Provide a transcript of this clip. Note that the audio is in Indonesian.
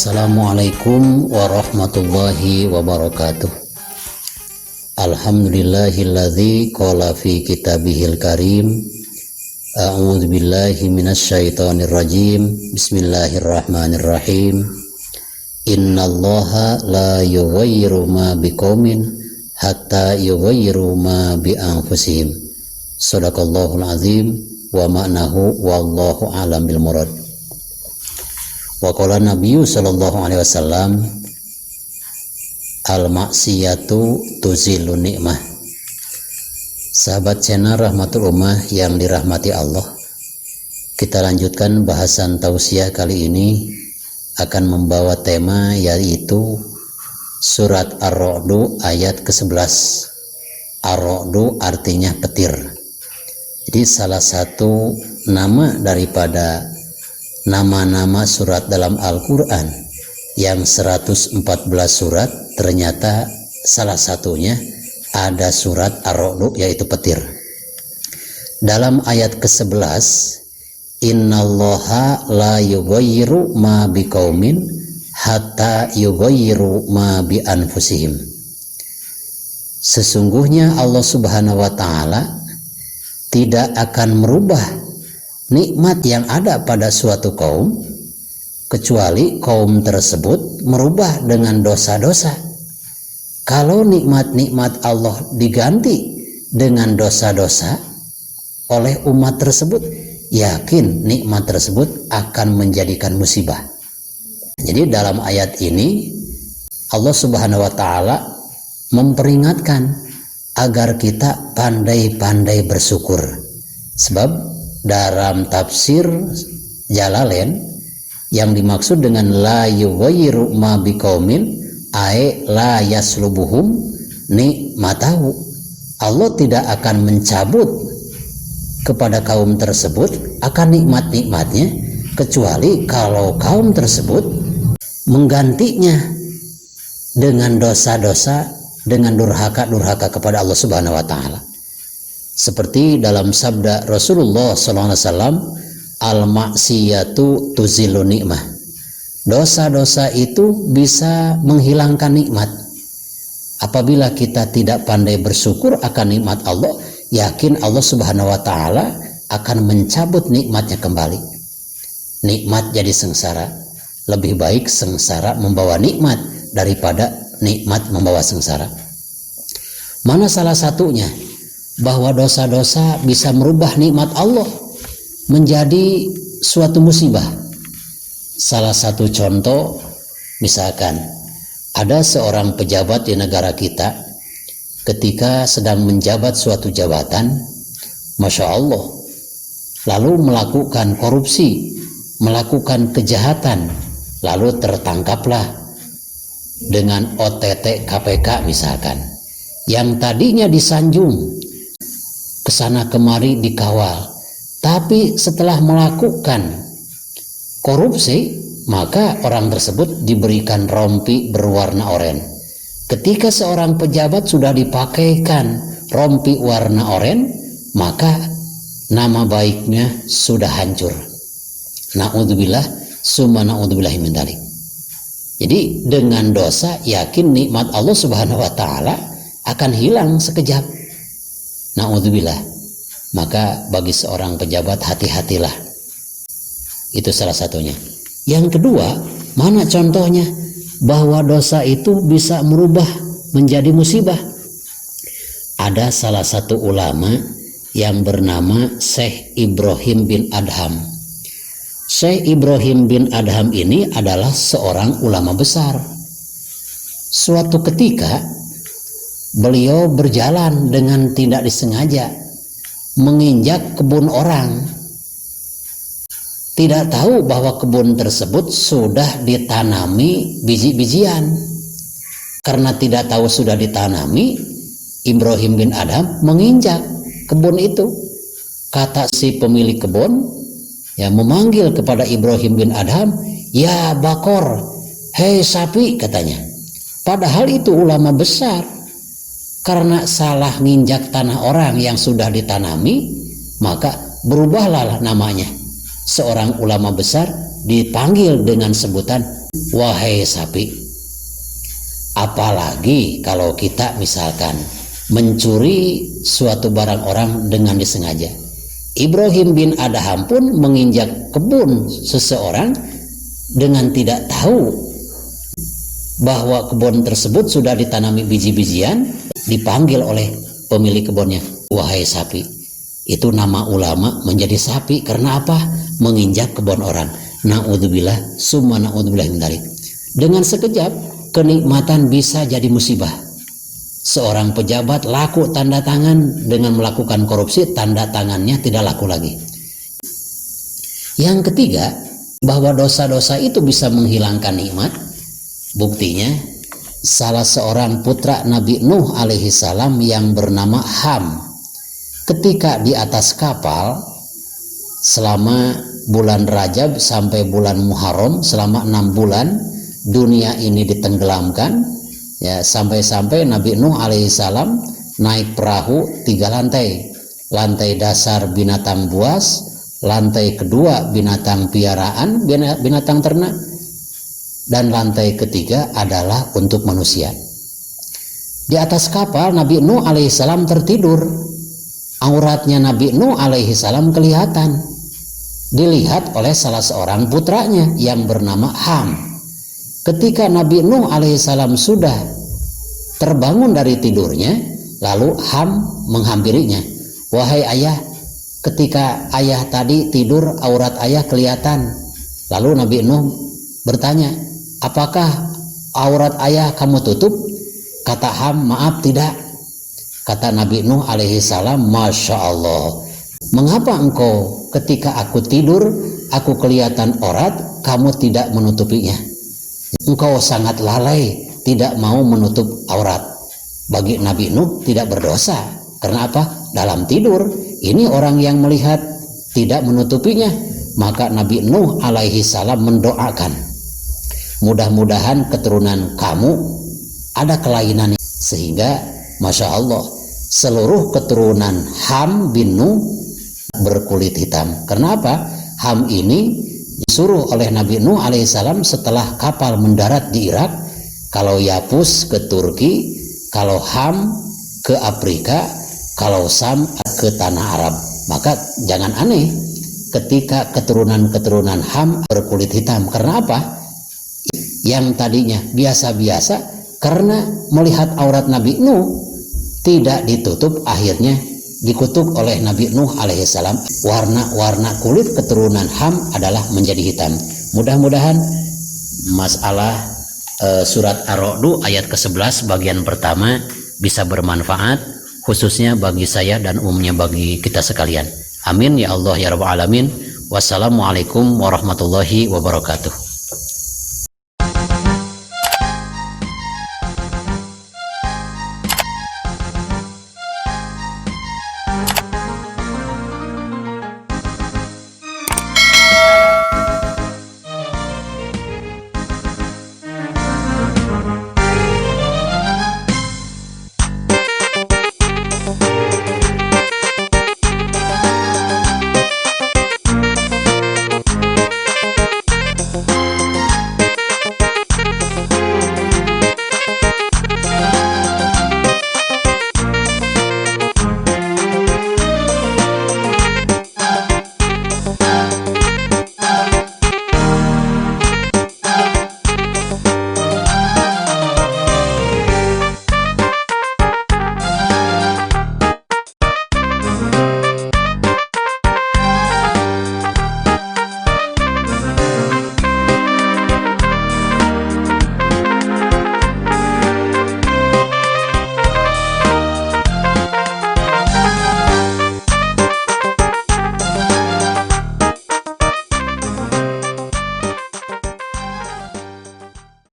Assalamualaikum warahmatullahi wabarakatuh. Alhamdulillahilladzi qala fi kitabihil karim. A'udzu billahi minasyaitonir rajim. Bismillahirrahmanirrahim. Innallaha la yughayyiru ma biqaumin hatta yughayyiru ma bi anfusihim. Shadaqallahul azim wa ma'nahu wallahu a'lam bil murad. Wa qala Nabiyyu sallallahu alaihi wasallam al-maksiyatu tuzilun nikmah. Sahabat channel Rahmatul Ummah yang dirahmati Allah, kita lanjutkan bahasan tausiah kali ini akan membawa tema yaitu surat Ar-Ra'd ayat ke-11. Ar-Ra'd artinya petir. Jadi salah satu nama daripada nama-nama surat dalam Al-Quran yang 114 surat, ternyata salah satunya ada surat Ar-Ra'd yaitu petir. Dalam ayat ke-11, innallaha la yughayyiru ma biqaumin hatta yughayyiru ma bi anfusihim. Sesungguhnya Allah Subhanahu wa taala tidak akan merubah nikmat yang ada pada suatu kaum kecuali kaum tersebut merubah dengan dosa-dosa. Kalau nikmat-nikmat Allah diganti dengan dosa-dosa oleh umat tersebut, yakin nikmat tersebut akan menjadikan musibah. Jadi dalam ayat ini Allah Subhanahu wa taala memperingatkan agar kita pandai-pandai bersyukur. Sebab dalam tafsir Jalalain yang dimaksud dengan la yughayyiru ma biqaumin ay la yaslubuhum nikmatahu, Allah tidak akan mencabut kepada kaum tersebut akan nikmat-nikmatnya kecuali kalau kaum tersebut menggantinya dengan dosa-dosa, dengan durhaka kepada Allah Subhanahu wa taala. Seperti dalam sabda Rasulullah SAW, al-maksiyatu tuzilun nikmah. Dosa-dosa itu bisa menghilangkan nikmat. Apabila kita tidak pandai bersyukur akan nikmat Allah, yakin Allah Subhanahu wa taala akan mencabut nikmatnya kembali. Nikmat jadi sengsara. Lebih baik sengsara membawa nikmat daripada nikmat membawa sengsara. Mana salah satunya? Bahwa dosa-dosa bisa merubah nikmat Allah menjadi suatu musibah. Salah satu contoh, misalkan ada seorang pejabat di negara kita ketika sedang menjabat suatu jabatan, Masya Allah, lalu melakukan korupsi, melakukan kejahatan, lalu tertangkaplah dengan OTT KPK misalkan, yang tadinya disanjung kesana kemari dikawal, tapi setelah melakukan korupsi maka orang tersebut diberikan rompi berwarna oranye. Ketika seorang pejabat sudah dipakaikan rompi warna oranye, maka nama baiknya sudah hancur. Na'udzubillah summa na'udzubillahi min dzalik. Jadi dengan dosa yakin nikmat Allah Subhanahu wa taala akan hilang sekejap. Na'udzubillah. Maka bagi seorang pejabat hati-hatilah. Itu salah satunya. Yang kedua, mana contohnya bahwa dosa itu bisa merubah menjadi musibah? Ada salah satu ulama yang bernama Syekh Ibrahim bin Adham. Syekh Ibrahim bin Adham ini adalah seorang ulama besar. Suatu ketika beliau berjalan dengan tidak disengaja menginjak kebun orang. Tidak tahu bahwa kebun tersebut sudah ditanami biji-bijian. Karena tidak tahu sudah ditanami, Ibrahim bin Adham menginjak kebun itu. Kata si pemilik kebun, ya, memanggil kepada Ibrahim bin Adham, "Ya Bakor, hei sapi," katanya. Padahal itu ulama besar. Karena salah nginjak tanah orang yang sudah ditanami, maka berubahlah namanya. Seorang ulama besar dipanggil dengan sebutan Wahai sapi, apalagi kalau kita misalkan mencuri suatu barang orang dengan disengaja. Ibrahim bin Adham pun menginjak kebun seseorang dengan tidak tahu bahwa kebun tersebut sudah ditanami biji-bijian. Dipanggil oleh pemilik kebunnya, wahai sapi. Itu nama ulama menjadi sapi karena apa? Menginjak kebun orang. Na'udzubillah summa na'udzubillah min dzalik. Dengan sekejap kenikmatan bisa jadi musibah. Seorang pejabat laku tanda tangan, dengan melakukan korupsi tanda tangannya tidak laku lagi. Yang ketiga, bahwa dosa-dosa itu bisa menghilangkan nikmat. Buktinya salah seorang putra Nabi Nuh alaihi salam yang bernama Ham, ketika di atas kapal selama bulan Rajab sampai bulan Muharram, selama 6 bulan dunia ini ditenggelamkan, ya, sampai-sampai Nabi Nuh alaihissalam naik perahu 3 lantai. Lantai dasar binatang buas, lantai kedua binatang piaraan, binatang ternak, dan lantai ketiga adalah untuk manusia. Di atas kapal Nabi Nuh alaihissalam tertidur. Auratnya Nabi Nuh alaihissalam kelihatan, dilihat oleh salah seorang putranya yang bernama Ham. Ketika Nabi Nuh alaihissalam sudah terbangun dari tidurnya, lalu Ham menghampirinya. Wahai ayah, ketika ayah tadi tidur aurat ayah kelihatan. Lalu Nabi Nuh bertanya, apakah aurat ayah kamu tutup? Kata Ham, maaf tidak. Kata Nabi Nuh alaihissalam, Masya Allah, mengapa engkau ketika aku tidur, aku kelihatan aurat, kamu tidak menutupinya? Engkau sangat lalai, tidak mau menutup aurat. Bagi Nabi Nuh tidak berdosa. Karena apa? Dalam tidur, ini orang yang melihat tidak menutupinya. Maka Nabi Nuh alaihi salam mendoakan, mudah-mudahan keturunan kamu ada kelainan. Sehingga Masya Allah, seluruh keturunan Ham bin Nuh berkulit hitam. Kenapa? Ham ini disuruh oleh Nabi Nuh alaihissalam setelah kapal mendarat di Irak, kalau Yapus ke Turki, kalau Ham ke Afrika, kalau Sam ke tanah Arab. Maka jangan aneh ketika keturunan-keturunan Ham berkulit hitam. Karena apa? Yang tadinya biasa-biasa, karena melihat aurat Nabi Nuh tidak ditutup, akhirnya dikutuk oleh Nabi Nuh alaihissalam. Warna kulit keturunan Ham adalah menjadi hitam. Mudah-mudahan masalah surat Ar-Ra'd ayat ke-11 bagian pertama bisa bermanfaat, khususnya bagi saya dan umumnya bagi kita sekalian. Amin ya Allah ya Rabbal Alamin. Wassalamualaikum warahmatullahi wabarakatuh.